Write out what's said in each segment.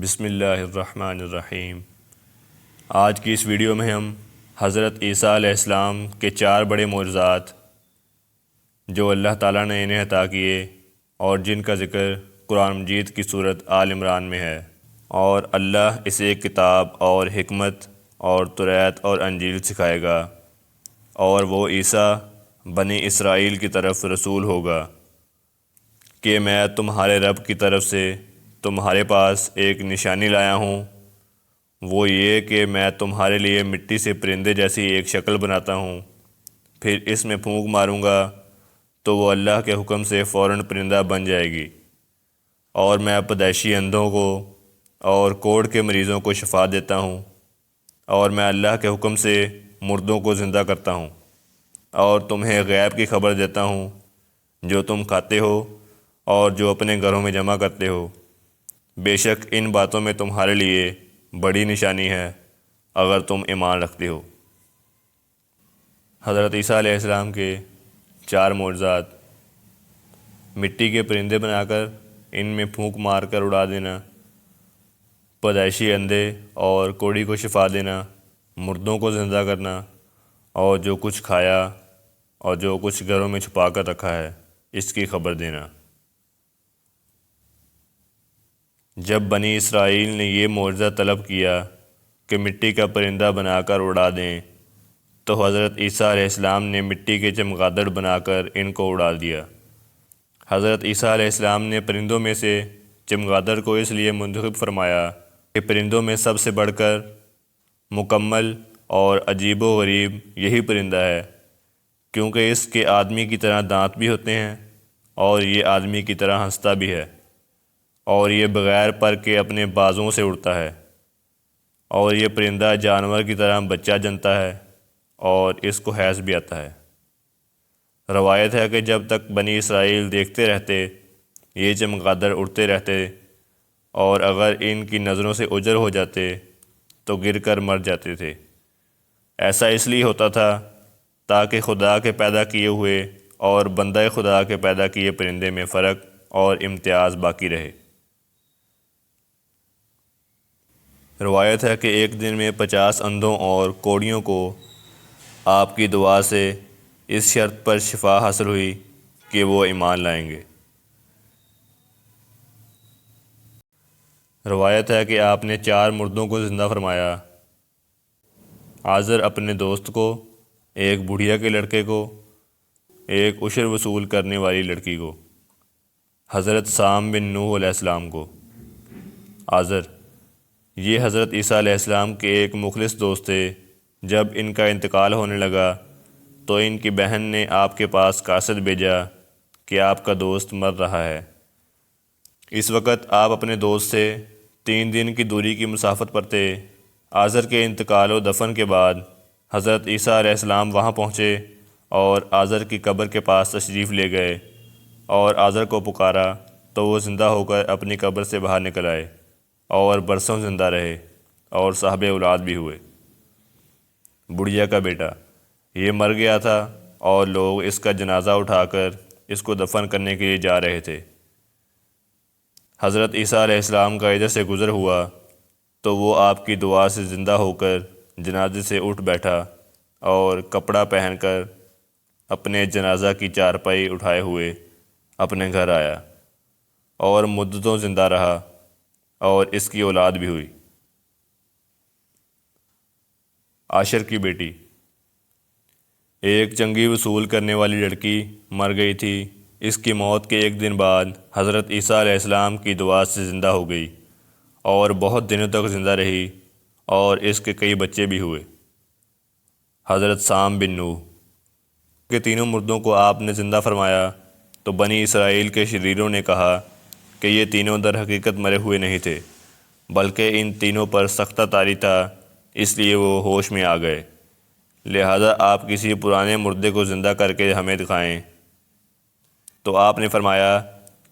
بسم اللہ الرحمن الرحیم۔ آج کی اس ویڈیو میں ہم حضرت عیسیٰ علیہ السلام کے 4 بڑے معجزات جو اللہ تعالیٰ نے انہیں عطا کیے اور جن کا ذکر قرآن مجید کی سورت آل عمران میں ہے، اور اللہ اسے کتاب اور حکمت اور توریت اور انجیل سکھائے گا، اور وہ عیسیٰ بنی اسرائیل کی طرف رسول ہوگا کہ میں تمہارے رب کی طرف سے تمہارے پاس ایک نشانی لایا ہوں، وہ یہ کہ میں تمہارے لیے مٹی سے پرندے جیسی ایک شکل بناتا ہوں، پھر اس میں پھونک ماروں گا تو وہ اللہ کے حکم سے فوراً پرندہ بن جائے گی، اور میں پیدائشی اندھوں کو اور کوڑ کے مریضوں کو شفا دیتا ہوں، اور میں اللہ کے حکم سے مردوں کو زندہ کرتا ہوں، اور تمہیں غیب کی خبر دیتا ہوں جو تم کھاتے ہو اور جو اپنے گھروں میں جمع کرتے ہو۔ بے شک ان باتوں میں تمہارے لیے بڑی نشانی ہے اگر تم ایمان رکھتے ہو۔ حضرت عیسیٰ علیہ السلام کے 4 معجزات: مٹی کے پرندے بنا کر ان میں پھونک مار کر اڑا دینا، پیدائشی اندھے اور کوڑی کو شفا دینا، مردوں کو زندہ کرنا، اور جو کچھ کھایا اور جو کچھ گھروں میں چھپا کر رکھا ہے اس کی خبر دینا۔ جب بنی اسرائیل نے یہ معجزہ طلب کیا کہ مٹی کا پرندہ بنا کر اڑا دیں، تو حضرت عیسیٰ علیہ السلام نے مٹی کے چمگادڑ بنا کر ان کو اڑا دیا۔ حضرت عیسیٰ علیہ السلام نے پرندوں میں سے چمگادڑ کو اس لیے منتخب فرمایا کہ پرندوں میں سب سے بڑھ کر مکمل اور عجیب و غریب یہی پرندہ ہے، کیونکہ اس کے آدمی کی طرح دانت بھی ہوتے ہیں اور یہ آدمی کی طرح ہنستا بھی ہے، اور یہ بغیر پر کے اپنے بازوں سے اڑتا ہے، اور یہ پرندہ جانور کی طرح بچہ جنتا ہے اور اس کو حیض بھی آتا ہے۔ روایت ہے کہ جب تک بنی اسرائیل دیکھتے رہتے یہ چمگادڑ اڑتے رہتے، اور اگر ان کی نظروں سے اوجھل ہو جاتے تو گر کر مر جاتے تھے۔ ایسا اس لیے ہوتا تھا تاکہ خدا کے پیدا کیے ہوئے اور بندہ خدا کے پیدا کیے پرندے میں فرق اور امتیاز باقی رہے۔ روایت ہے کہ ایک دن میں 50 اندھوں اور کوڑیوں کو آپ کی دعا سے اس شرط پر شفا حاصل ہوئی کہ وہ ایمان لائیں گے۔ روایت ہے کہ آپ نے 4 مردوں کو زندہ فرمایا: عازر اپنے دوست کو، ایک بڑھیا کے لڑکے کو، ایک عشر وصول کرنے والی لڑکی کو، حضرت سام بن نوح علیہ السلام کو۔ عازر یہ حضرت عیسیٰ علیہ السلام کے ایک مخلص دوست تھے۔ جب ان کا انتقال ہونے لگا تو ان کی بہن نے آپ کے پاس قاصد بھیجا کہ آپ کا دوست مر رہا ہے۔ اس وقت آپ اپنے دوست سے 3 دن کی دوری کی مسافت پر تھے۔ عازر کے انتقال و دفن کے بعد حضرت عیسیٰ علیہ السلام وہاں پہنچے اور عازر کی قبر کے پاس تشریف لے گئے، اور عازر کو پکارا تو وہ زندہ ہو کر اپنی قبر سے باہر نکل آئے اور برسوں زندہ رہے اور صاحب اولاد بھی ہوئے۔ بڑھیا کا بیٹا یہ مر گیا تھا اور لوگ اس کا جنازہ اٹھا کر اس کو دفن کرنے کے لیے جا رہے تھے۔ حضرت عیسیٰ علیہ السلام کا ادھر سے گزر ہوا تو وہ آپ کی دعا سے زندہ ہو کر جنازے سے اٹھ بیٹھا اور کپڑا پہن کر اپنے جنازہ کی چارپائی اٹھائے ہوئے اپنے گھر آیا، اور مدتوں زندہ رہا اور اس کی اولاد بھی ہوئی۔ عاشر کی بیٹی ایک چنگی وصول کرنے والی لڑکی مر گئی تھی۔ اس کی موت کے 1 دن بعد حضرت عیسیٰ علیہ السلام کی دعا سے زندہ ہو گئی اور بہت دنوں تک زندہ رہی، اور اس کے کئی بچے بھی ہوئے۔ حضرت سام بن نوح کے 3 مردوں کو آپ نے زندہ فرمایا تو بنی اسرائیل کے شریروں نے کہا کہ یہ تینوں در حقیقت مرے ہوئے نہیں تھے، بلکہ ان تینوں پر سختہ طاری تھا، اس لیے وہ ہوش میں آ گئے، لہذا آپ کسی پرانے مردے کو زندہ کر کے ہمیں دکھائیں۔ تو آپ نے فرمایا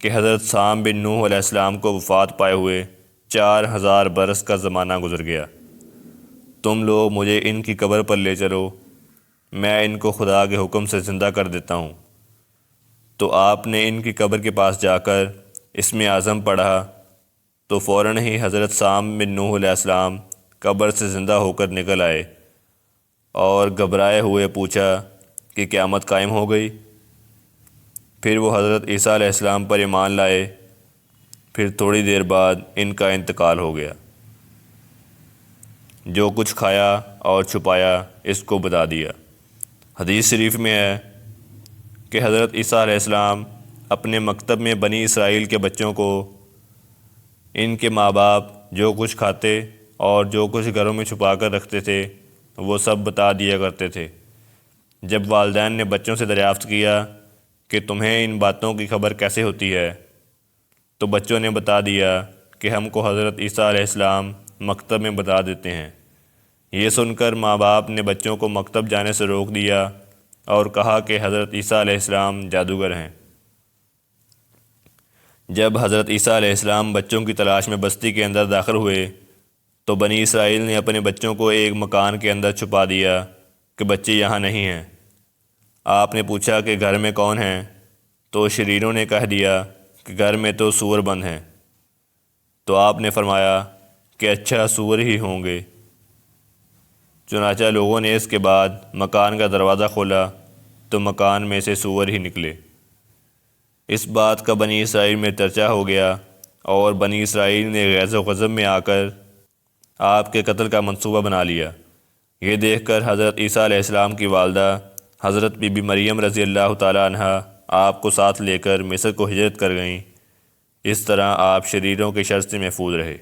کہ حضرت سام بن نوح علیہ السلام کو وفات پائے ہوئے 4000 برس کا زمانہ گزر گیا۔ تم لوگ مجھے ان کی قبر پر لے چلو، میں ان کو خدا کے حکم سے زندہ کر دیتا ہوں۔ تو آپ نے ان کی قبر کے پاس جا کر اسم اعظم پڑھا تو فوراً ہی حضرت سام بن نوح علیہ السلام قبر سے زندہ ہو کر نکل آئے اور گھبرائے ہوئے پوچھا کہ قیامت قائم ہو گئی۔ پھر وہ حضرت عیسیٰ علیہ السلام پر ایمان لائے۔ پھر تھوڑی دیر بعد ان کا انتقال ہو گیا۔ جو کچھ کھایا اور چھپایا اس کو بتا دیا۔ حدیث شریف میں ہے کہ حضرت عیسیٰ علیہ السلام اپنے مکتب میں بنی اسرائیل کے بچوں کو ان کے ماں باپ جو کچھ کھاتے اور جو کچھ گھروں میں چھپا کر رکھتے تھے وہ سب بتا دیا کرتے تھے۔ جب والدین نے بچوں سے دریافت کیا کہ تمہیں ان باتوں کی خبر کیسے ہوتی ہے، تو بچوں نے بتا دیا کہ ہم کو حضرت عیسیٰ علیہ السلام مکتب میں بتا دیتے ہیں۔ یہ سن کر ماں باپ نے بچوں کو مکتب جانے سے روک دیا اور کہا کہ حضرت عیسیٰ علیہ السلام جادوگر ہیں۔ جب حضرت عیسیٰ علیہ السلام بچوں کی تلاش میں بستی کے اندر داخل ہوئے تو بنی اسرائیل نے اپنے بچوں کو ایک مکان کے اندر چھپا دیا کہ بچے یہاں نہیں ہیں۔ آپ نے پوچھا کہ گھر میں کون ہیں، تو شریروں نے کہہ دیا کہ گھر میں تو سور بند ہیں۔ تو آپ نے فرمایا کہ اچھا سور ہی ہوں گے۔ چنانچہ لوگوں نے اس کے بعد مکان کا دروازہ کھولا تو مکان میں سے سور ہی نکلے۔ اس بات کا بنی اسرائیل میں چرچا ہو گیا اور بنی اسرائیل نے غیظ و غضب میں آ کر آپ کے قتل کا منصوبہ بنا لیا۔ یہ دیکھ کر حضرت عیسیٰ علیہ السلام کی والدہ حضرت بی بی مریم رضی اللہ تعالی عنہ آپ کو ساتھ لے کر مصر کو ہجرت کر گئیں۔ اس طرح آپ شریروں کے شر سے محفوظ رہے۔